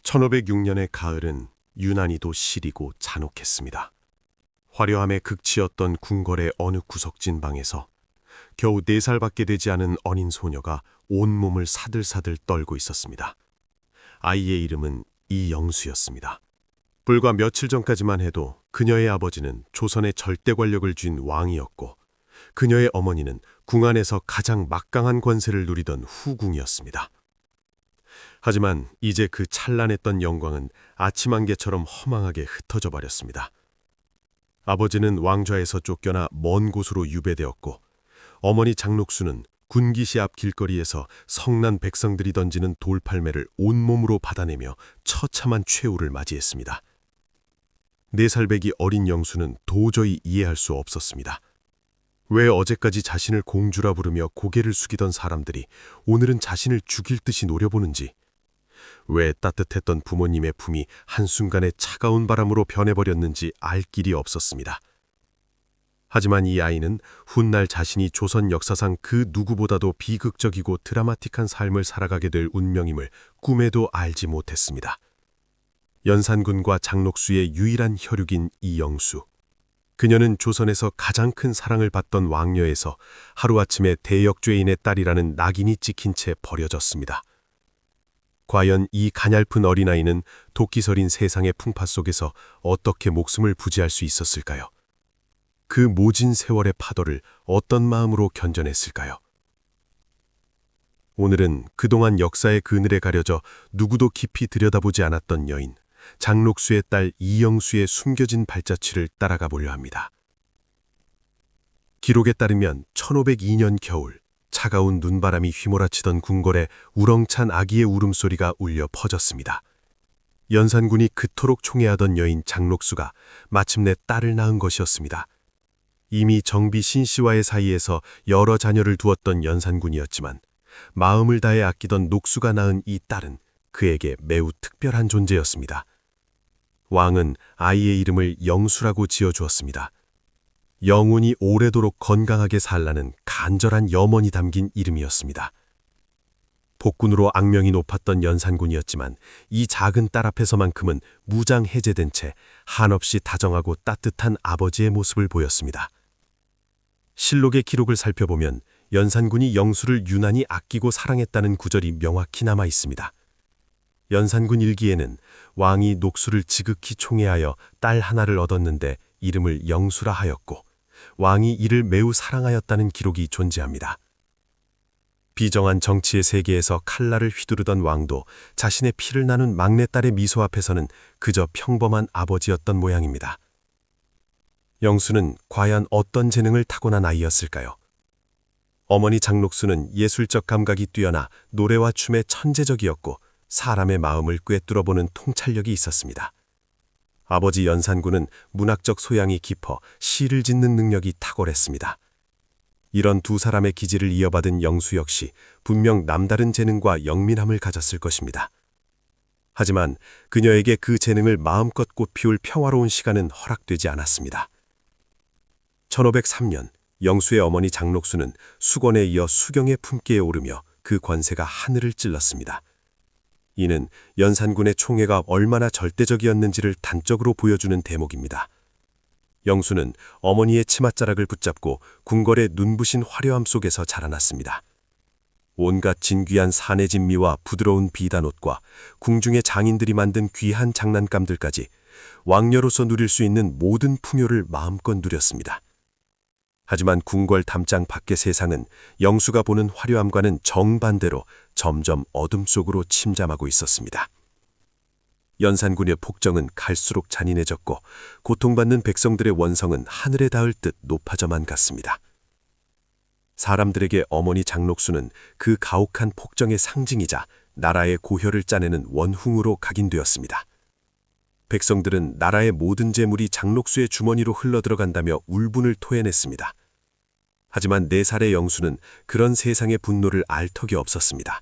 1506년의 가을은 유난히도 시리고 잔혹했습니다. 화려함에 극치였던 궁궐의 어느 구석진 방에서 겨우 4살밖에 되지 않은 어린 소녀가 온몸을 사들사들 떨고 있었습니다. 아이의 이름은 이영수였습니다. 불과 며칠 전까지만 해도 그녀의 아버지는 조선의 절대 권력을 쥔 왕이었고 그녀의 어머니는 궁 안에서 가장 막강한 권세를 누리던 후궁이었습니다. 하지만 이제 그 찬란했던 영광은 아침 안개처럼 허망하게 흩어져 버렸습니다. 아버지는 왕좌에서 쫓겨나 먼 곳으로 유배되었고 어머니 장록수는 군기시 앞 길거리에서 성난 백성들이 던지는 돌팔매를 온몸으로 받아내며 처참한 최후를 맞이했습니다. 4살배기 어린 영수는 도저히 이해할 수 없었습니다. 왜 어제까지 자신을 공주라 부르며 고개를 숙이던 사람들이 오늘은 자신을 죽일 듯이 노려보는지, 왜 따뜻했던 부모님의 품이 한순간에 차가운 바람으로 변해버렸는지 알 길이 없었습니다. 하지만 이 아이는 훗날 자신이 조선 역사상 그 누구보다도 비극적이고 드라마틱한 삶을 살아가게 될 운명임을 꿈에도 알지 못했습니다. 연산군과 장록수의 유일한 혈육인 이영수. 그녀는 조선에서 가장 큰 사랑을 받던 왕녀에서 하루아침에 대역죄인의 딸이라는 낙인이 찍힌 채 버려졌습니다. 과연 이 가냘픈 어린아이는 도끼서린 세상의 풍파 속에서 어떻게 목숨을 부지할 수 있었을까요? 그 모진 세월의 파도를 어떤 마음으로 견뎌냈을까요? 오늘은 그동안 역사의 그늘에 가려져 누구도 깊이 들여다보지 않았던 여인, 장록수의 딸 이영수의 숨겨진 발자취를 따라가 보려 합니다. 기록에 따르면 1502년 겨울, 차가운 눈바람이 휘몰아치던 궁궐에 우렁찬 아기의 울음소리가 울려 퍼졌습니다. 연산군이 그토록 총애하던 여인 장록수가 마침내 딸을 낳은 것이었습니다. 이미 정비 신씨와의 사이에서 여러 자녀를 두었던 연산군이었지만 마음을 다해 아끼던 녹수가 낳은 이 딸은 그에게 매우 특별한 존재였습니다. 왕은 아이의 이름을 영수라고 지어주었습니다. 영원히 오래도록 건강하게 살라는 간절한 염원이 담긴 이름이었습니다. 복군으로 악명이 높았던 연산군이었지만 이 작은 딸 앞에서만큼은 무장 해제된 채 한없이 다정하고 따뜻한 아버지의 모습을 보였습니다. 실록의 기록을 살펴보면 연산군이 영수를 유난히 아끼고 사랑했다는 구절이 명확히 남아 있습니다. 연산군 일기에는 왕이 녹수를 지극히 총애하여 딸 하나를 얻었는데 이름을 영수라 하였고 왕이 이를 매우 사랑하였다는 기록이 존재합니다. 비정한 정치의 세계에서 칼날을 휘두르던 왕도 자신의 피를 나눈 막내딸의 미소 앞에서는 그저 평범한 아버지였던 모양입니다. 영수는 과연 어떤 재능을 타고난 아이였을까요? 어머니 장록수는 예술적 감각이 뛰어나 노래와 춤에 천재적이었고 사람의 마음을 꿰뚫어보는 통찰력이 있었습니다. 아버지 연산군은 문학적 소양이 깊어 시를 짓는 능력이 탁월했습니다. 이런 두 사람의 기질을 이어받은 영수 역시 분명 남다른 재능과 영민함을 가졌을 것입니다. 하지만 그녀에게 그 재능을 마음껏 꽃피울 평화로운 시간은 허락되지 않았습니다. 1503년 영수의 어머니 장록수는 수건에 이어 수경의 품계에 오르며 그 권세가 하늘을 찔렀습니다. 이는 연산군의 총애가 얼마나 절대적이었는지를 단적으로 보여주는 대목입니다. 영수는 어머니의 치맛자락을 붙잡고 궁궐의 눈부신 화려함 속에서 자라났습니다. 온갖 진귀한 산해진미와 부드러운 비단옷과 궁중의 장인들이 만든 귀한 장난감들까지 왕녀로서 누릴 수 있는 모든 풍요를 마음껏 누렸습니다. 하지만 궁궐 담장 밖의 세상은 영수가 보는 화려함과는 정반대로 점점 어둠 속으로 침잠하고 있었습니다. 연산군의 폭정은 갈수록 잔인해졌고 고통받는 백성들의 원성은 하늘에 닿을 듯 높아져만 갔습니다. 사람들에게 어머니 장록수는 그 가혹한 폭정의 상징이자 나라의 고혈을 짜내는 원흉으로 각인되었습니다. 백성들은 나라의 모든 재물이 장록수의 주머니로 흘러들어간다며 울분을 토해냈습니다. 하지만 4살의 영수는 그런 세상의 분노를 알 턱이 없었습니다.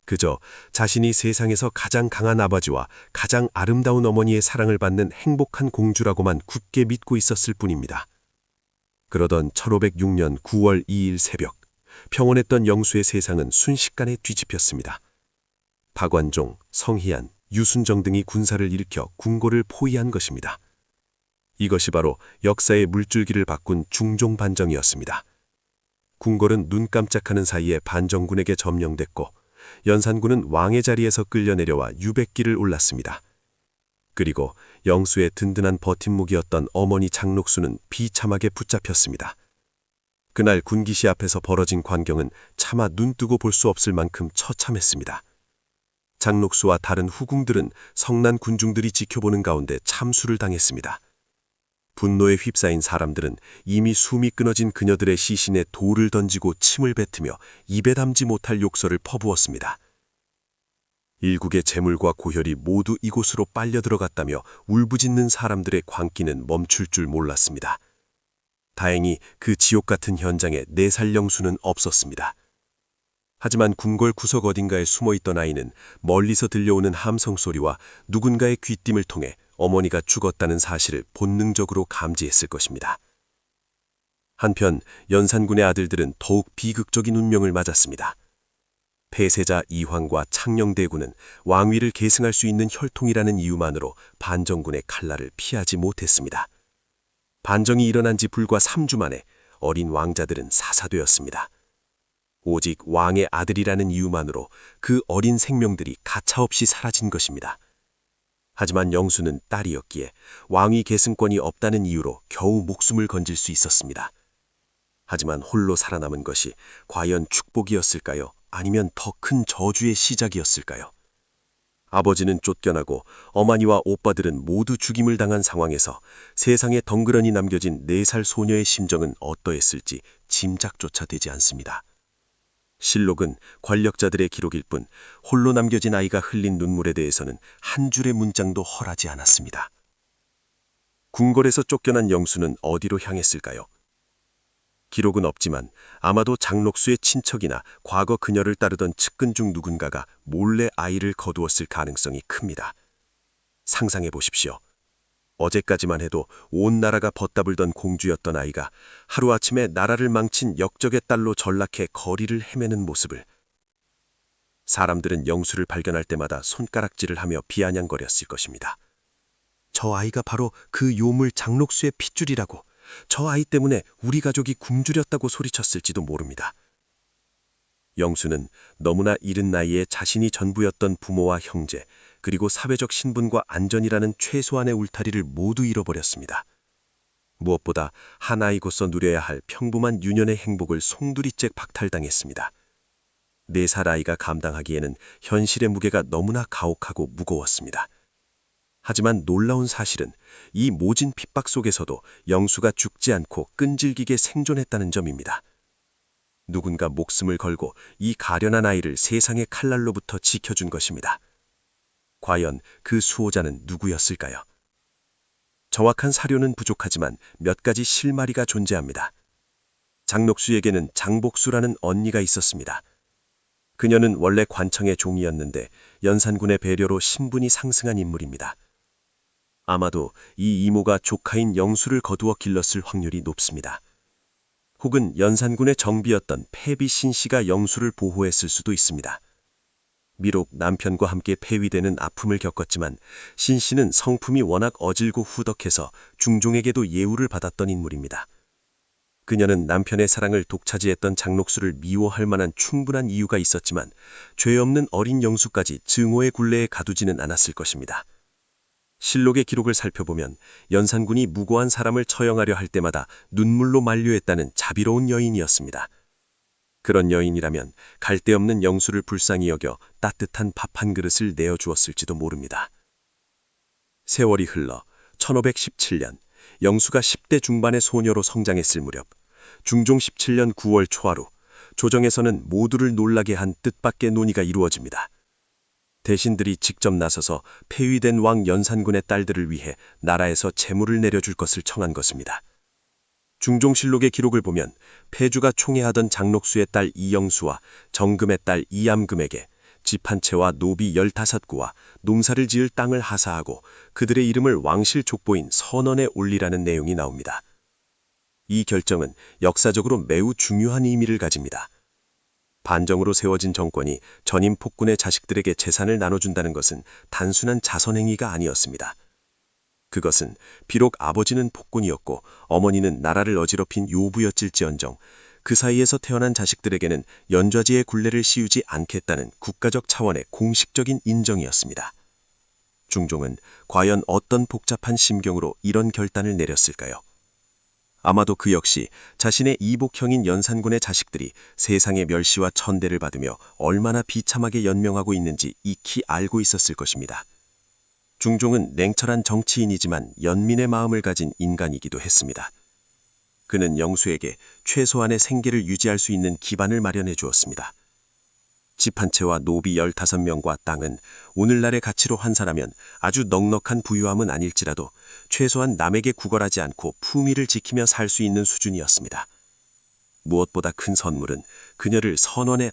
그저 자신이 세상에서 가장 강한 아버지와 가장 아름다운 어머니의 사랑을 받는 행복한 공주라고만 굳게 믿고 있었을 뿐입니다. 그러던 1506년 9월 2일 새벽, 평온했던 영수의 세상은 순식간에 뒤집혔습니다. 박완종, 성희안, 유순정 등이 군사를 일으켜 궁궐을 포위한 것입니다. 이것이 바로 역사의 물줄기를 바꾼 중종 반정이었습니다. 궁궐은 눈 깜짝하는 사이에 반정군에게 점령됐고 연산군은 왕의 자리에서 끌려 내려와 유백기를 올랐습니다. 그리고 영수의 든든한 버팀목이었던 어머니 장록수는 비참하게 붙잡혔습니다. 그날 군기시 앞에서 벌어진 광경은 차마 눈뜨고 볼 수 없을 만큼 처참했습니다. 장록수와 다른 후궁들은 성난 군중들이 지켜보는 가운데 참수를 당했습니다. 분노에 휩싸인 사람들은 이미 숨이 끊어진 그녀들의 시신에 돌을 던지고 침을 뱉으며 입에 담지 못할 욕설을 퍼부었습니다. 일국의 재물과 고혈이 모두 이곳으로 빨려 들어갔다며 울부짖는 사람들의 광기는 멈출 줄 몰랐습니다. 다행히 그 지옥 같은 현장에 4살 영수는 없었습니다. 하지만 궁궐 구석 어딘가에 숨어있던 아이는 멀리서 들려오는 함성 소리와 누군가의 귀띔을 통해 어머니가 죽었다는 사실을 본능적으로 감지했을 것입니다. 한편 연산군의 아들들은 더욱 비극적인 운명을 맞았습니다. 폐세자 이황과 창녕대군은 왕위를 계승할 수 있는 혈통이라는 이유만으로 반정군의 칼날을 피하지 못했습니다. 반정이 일어난 지 불과 3주 만에 어린 왕자들은 사사되었습니다. 오직 왕의 아들이라는 이유만으로 그 어린 생명들이 가차없이 사라진 것입니다. 하지만 영수는 딸이었기에 왕위 계승권이 없다는 이유로 겨우 목숨을 건질 수 있었습니다. 하지만 홀로 살아남은 것이 과연 축복이었을까요? 아니면 더 큰 저주의 시작이었을까요? 아버지는 쫓겨나고 어머니와 오빠들은 모두 죽임을 당한 상황에서 세상에 덩그러니 남겨진 4살 소녀의 심정은 어떠했을지 짐작조차 되지 않습니다. 실록은 권력자들의 기록일 뿐 홀로 남겨진 아이가 흘린 눈물에 대해서는 한 줄의 문장도 허하지 않았습니다. 궁궐에서 쫓겨난 영수는 어디로 향했을까요? 기록은 없지만 아마도 장록수의 친척이나 과거 그녀를 따르던 측근 중 누군가가 몰래 아이를 거두었을 가능성이 큽니다. 상상해 보십시오. 어제까지만 해도 온 나라가 벗다불던 공주였던 아이가 하루아침에 나라를 망친 역적의 딸로 전락해 거리를 헤매는 모습을. 사람들은 영수를 발견할 때마다 손가락질을 하며 비아냥거렸을 것입니다. 저 아이가 바로 그 요물 장록수의 핏줄이라고, 저 아이 때문에 우리 가족이 굶주렸다고 소리쳤을지도 모릅니다. 영수는 너무나 이른 나이에 자신이 전부였던 부모와 형제, 그리고 사회적 신분과 안전이라는 최소한의 울타리를 모두 잃어버렸습니다. 무엇보다 한 아이고서 누려야 할 평범한 유년의 행복을 송두리째 박탈당했습니다. 4살 아이가 감당하기에는 현실의 무게가 너무나 가혹하고 무거웠습니다. 하지만 놀라운 사실은 이 모진 핍박 속에서도 영수가 죽지 않고 끈질기게 생존했다는 점입니다. 누군가 목숨을 걸고 이 가련한 아이를 세상의 칼날로부터 지켜준 것입니다. 과연 그 수호자는 누구였을까요? 정확한 사료는 부족하지만 몇 가지 실마리가 존재합니다. 장록수에게는 장복수라는 언니가 있었습니다. 그녀는 원래 관청의 종이었는데 연산군의 배려로 신분이 상승한 인물입니다. 아마도 이 이모가 조카인 영수를 거두어 길렀을 확률이 높습니다. 혹은 연산군의 정비였던 패비 신씨가 영수를 보호했을 수도 있습니다. 비록 남편과 함께 폐위되는 아픔을 겪었지만 신씨는 성품이 워낙 어질고 후덕해서 중종에게도 예우를 받았던 인물입니다. 그녀는 남편의 사랑을 독차지했던 장록수를 미워할 만한 충분한 이유가 있었지만 죄 없는 어린 영수까지 증오의 굴레에 가두지는 않았을 것입니다. 실록의 기록을 살펴보면 연산군이 무고한 사람을 처형하려 할 때마다 눈물로 만류했다는 자비로운 여인이었습니다. 그런 여인이라면 갈데없는 영수를 불쌍히 여겨 따뜻한 밥 한 그릇을 내어주었을지도 모릅니다. 세월이 흘러 1517년 영수가 10대 중반의 소녀로 성장했을 무렵 중종 17년 9월 초하루 조정에서는 모두를 놀라게 한 뜻밖의 논의가 이루어집니다. 대신들이 직접 나서서 폐위된 왕 연산군의 딸들을 위해 나라에서 재물을 내려줄 것을 청한 것입니다. 중종실록의 기록을 보면 폐주가 총애하던 장록수의 딸 이영수와 정금의 딸 이암금에게 집 한 채와 노비 15구와 농사를 지을 땅을 하사하고 그들의 이름을 왕실 족보인 선원에 올리라는 내용이 나옵니다. 이 결정은 역사적으로 매우 중요한 의미를 가집니다. 반정으로 세워진 정권이 전임 폭군의 자식들에게 재산을 나눠준다는 것은 단순한 자선행위가 아니었습니다. 그것은 비록 아버지는 폭군이었고 어머니는 나라를 어지럽힌 요부였을지언정 그 사이에서 태어난 자식들에게는 연좌지의 굴레를 씌우지 않겠다는 국가적 차원의 공식적인 인정이었습니다. 중종은 과연 어떤 복잡한 심경으로 이런 결단을 내렸을까요? 아마도 그 역시 자신의 이복형인 연산군의 자식들이 세상의 멸시와 천대를 받으며 얼마나 비참하게 연명하고 있는지 익히 알고 있었을 것입니다. 중종은 냉철한 정치인이지만 연민의 마음을 가진 인간이기도 했습니다. 그는 영수에게 최소한의 생계를 유지할 수 있는 기반을 마련해 주었습니다. 집 한 채와 노비 15명과 땅은 오늘날의 가치로 환산하면 아주 넉넉한 부유함은 아닐지라도 최소한 남에게 구걸하지 않고 품위를 지키며 살 수 있는 수준이었습니다. 무엇보다 큰 선물은 그녀를 선원에